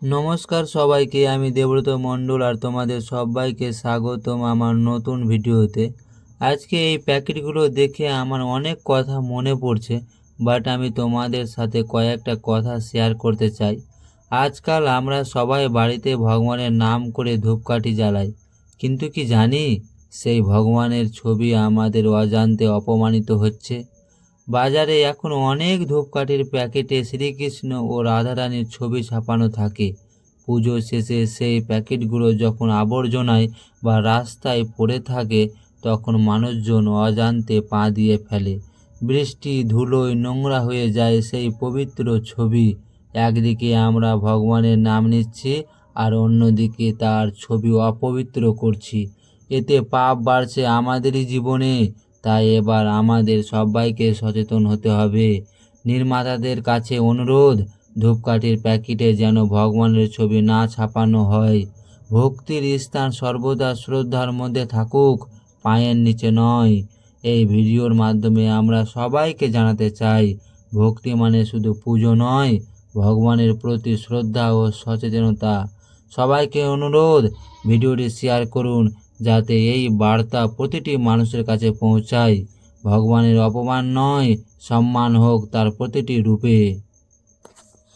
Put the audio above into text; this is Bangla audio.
নমস্কার সবাইকে, আমি দেবব্রত মণ্ডল আর তোমাদের সবাইকে স্বাগতম আমার নতুন ভিডিওতে। আজকে এই প্যাকেটগুলো দেখে আমার অনেক কথা মনে পড়ছে, বাট আমি তোমাদের সাথে কয়েকটা কথা শেয়ার করতে চাই। আজকাল আমরা সবাই বাড়িতে ভগবানের নাম করে ধূপকাঠি জ্বালাই, কিন্তু কি জানি সেই ভগবানের ছবি আমাদের অজান্তে অপমানিত হচ্ছে। বাজারে এখন অনেক ধূপকাঠির প্যাকেটে শ্রীকৃষ্ণ ও রাধারানীর ছবি ছাপানো থাকে। পুজো শেষে সেই প্যাকেটগুলো যখন আবর্জনায় বা রাস্তায় পড়ে থাকে, তখন মানুষজন অজান্তে পা দিয়ে ফেলে। বৃষ্টি ধুলোয় নোংরা হয়ে যায় সেই পবিত্র ছবি। একদিকে আমরা ভগবানের নাম নিচ্ছি, আর অন্যদিকে তার ছবি অপবিত্র করছি। এতে পাপ বাড়ছে আমাদেরই জীবনে। তাই এবার আমাদের সবাইকে সচেতন হতে হবে। নির্মাতাদের কাছে অনুরোধ, ধূপকাঠির প্যাকেটে যেন ভগবানের ছবি না ছাপানো হয়। ভক্তির স্থান সর্বদা শ্রদ্ধার মধ্যে থাকুক, পায়ের নিচে নয়। এই ভিডিওর মাধ্যমে আমরা সবাইকে জানাতে চাই, ভক্তি মানে শুধু পুজো নয়, ভগবানের প্রতি শ্রদ্ধা ও সচেতনতা। সবাইকে অনুরোধ, ভিডিওটি শেয়ার করুন যাতে এই বার্তা প্রতিটি মানুষের কাছে পৌঁছায়। ভগবানের অপমান নয়, সম্মান হোক তার প্রতিটি রূপে।